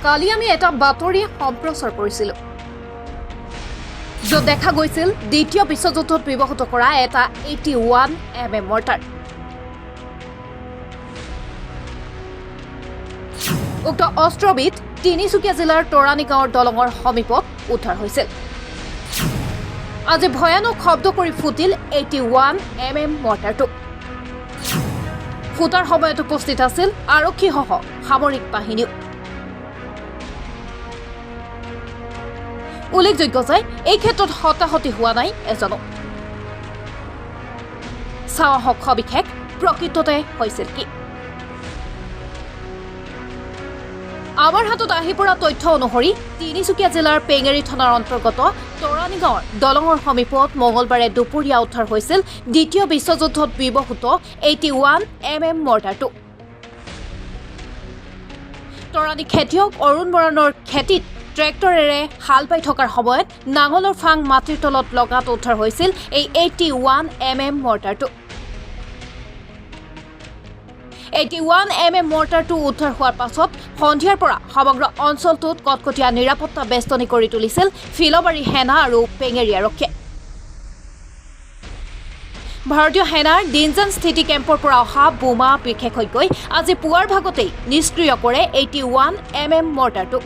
কালি আমি এটা বাতৰি সম্প্ৰচাৰ কৰিছিলোঁ য'ত দেখা গৈছিল দ্বিতীয় বিশ্বযুদ্ধত ব্যৱহৃত কৰা এটা 81 mm মৰ্টাৰ। উক্ত অস্ত্ৰবিধ তিনিচুকীয়া জিলাৰ তৰাণী গাঁৱৰ দলঙৰ সমীপত উদ্ধাৰ হৈছিল। আজি ভয়ানক শব্দ কৰি ফুটিল 81 mm মৰ্টাৰটো। ফুটাৰ সময়ত উপস্থিত আছিল আৰক্ষীসহ সামৰিক বাহিনীও। উল্লেখযোগ্য যে এই ক্ষেত্ৰত হতাহতি হোৱা নাই এজনো। চাওঁহক সবিশেষ প্ৰকৃততে হৈছিল কি। আমাৰ হাতত আহি পৰা তথ্য অনুসৰি তিনিচুকীয়া জিলাৰ পেঙেৰি থানাৰ অন্তৰ্গত তৰাণী গাঁৱৰ দলঙৰ সমীপত মঙলবাৰে দুপৰীয়া উদ্ধাৰ হৈছিল দ্বিতীয় বিশ্বযুদ্ধত ব্যৱহৃত 81 mm মৰ্টাৰটো। তৰাণী খেতিয়ক অৰুণ বৰানৰ খেতিত ট্ৰেক্টৰেৰে হাল বাই থকাৰ সময়ত নাঙলৰ ফাং মাটিৰ তলত লগাত উদ্ধাৰ হৈছিল এই 81 mm মৰ্টাৰটো। 81 mm মৰ্টাৰটো উদ্ধাৰ হোৱাৰ পাছত সন্ধিয়াৰ পৰা সমগ্ৰ অঞ্চলটোত কটকটীয়া নিৰাপত্তা বেষ্টনী কৰি তুলিছিল ফিলবাৰী সেনা আৰু পেঙেৰি আৰক্ষীয়ে। ভাৰতীয় সেনাৰ ডিনজান স্থিতি কেম্পৰ পৰা অহা বোমা বিশেষজ্ঞই আজি পুৱাৰ ভাগতেই নিষ্ক্ৰিয় কৰে 81 mm মৰ্টাৰটো।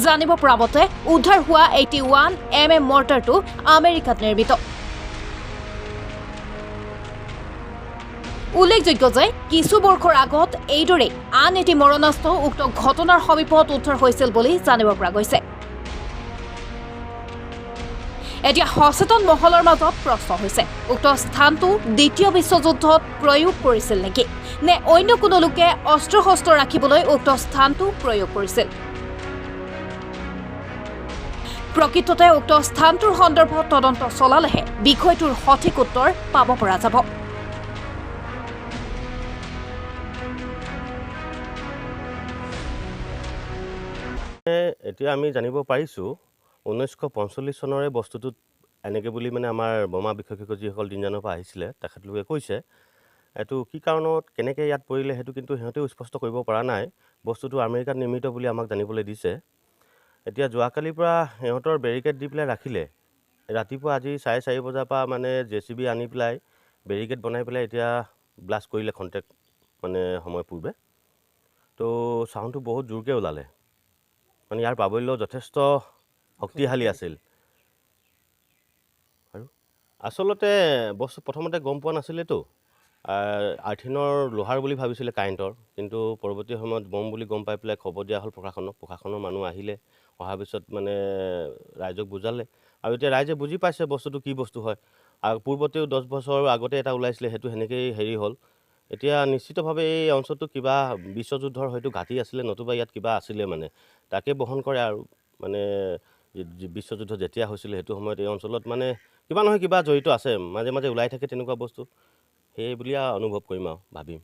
জানিব পৰা মতে উদ্ধাৰ হোৱা 81 mm মৰ্টাৰটো আমেৰিকাত নিৰ্মিত। উল্লেখযোগ্য যে কিছু বৰ্ষৰ আগত এইদৰে আন এটি মৰণাস্ত্ৰ উক্ত ঘটনাৰ সমীপত উদ্ধাৰ হৈছিল বুলি জানিব পৰা গৈছে। এতিয়া সচেতন মহলৰ মাজত প্ৰশ্ন হৈছে উক্ত স্থানটো দ্বিতীয় বিশ্বযুদ্ধত প্ৰয়োগ কৰিছিল নেকি, নে অন্য কোনো লোকে অস্ত্ৰ শস্ত্ৰ ৰাখিবলৈ উক্ত স্থানটো প্ৰয়োগ কৰিছিল। প্ৰকৃততে উক্ত স্থানটোৰ সন্দৰ্ভত তদন্ত চলালেহে বিষয়টোৰ সঠিক উত্তৰ পাব পৰা যাব। এতিয়া আমি জানিব পাৰিছোঁ 1945 চনৰে বস্তুটোত এনেকৈ বুলি মানে আমাৰ বোমা বিশেষজ্ঞ যিসকল ডিনজানৰ পৰা আহিছিলে তেখেতলোকে কৈছে। এইটো কি কাৰণত কেনেকৈ ইয়াত পৰিলে সেইটো কিন্তু সিহঁতেও স্পষ্ট কৰিব পৰা নাই। বস্তুটো আমেৰিকাত নিৰ্মিত বুলি আমাক জানিবলৈ দিছে। এতিয়া যোৱাকালিৰ পৰা সিহঁতৰ বেৰিকেড দি পেলাই ৰাখিলে। ৰাতিপুৱা আজি 4:30 বজাৰ পৰা মানে JCB আনি পেলাই বেৰিকেড বনাই পেলাই এতিয়া ব্লাষ্ট কৰিলে খন্তেক মানে সময় পূৰ্বে। তো চাউণ্ডটো বহুত জোৰকৈ ওলালে, মানে ইয়াৰ প্ৰাবল্য যথেষ্ট শক্তিশালী আছিল। আৰু আচলতে বস্তু প্ৰথমতে গম পোৱা নাছিলেতো, আৰ্থিনৰ লোহাৰ বুলি ভাবিছিলে কাৰেণ্টৰ, কিন্তু পৰৱৰ্তী সময়ত বম বুলি গম পাই পেলাই খবৰ দিয়া হ'ল প্ৰশাসনৰ মানুহ আহিলে। অহাৰ পিছত মানে ৰাইজক বুজালে আৰু এতিয়া ৰাইজে বুজি পাইছে বস্তুটো কি বস্তু হয়। আৰু পূৰ্বতেও 10 বছৰ আগতে এটা ওলাইছিলে, সেইটো সেনেকেই হেৰি হ'ল। এতিয়া নিশ্চিতভাৱে এই অঞ্চলটো কিবা বিশ্বযুদ্ধৰ হয়তো ঘাটি আছিলে, নতুবা ইয়াত কিবা আছিলে মানে তাকে বহন কৰে। আৰু মানে বিশ্বযুদ্ধ যেতিয়া হৈছিলে সেইটো সময়ত এই অঞ্চলত মানে কিবা নহয় কিবা জড়িত আছে, মাজে মাজে ওলাই থাকে তেনেকুৱা বস্তু, সেই বুলিয়ে অনুভৱ কৰিম আৰু ভাবিম।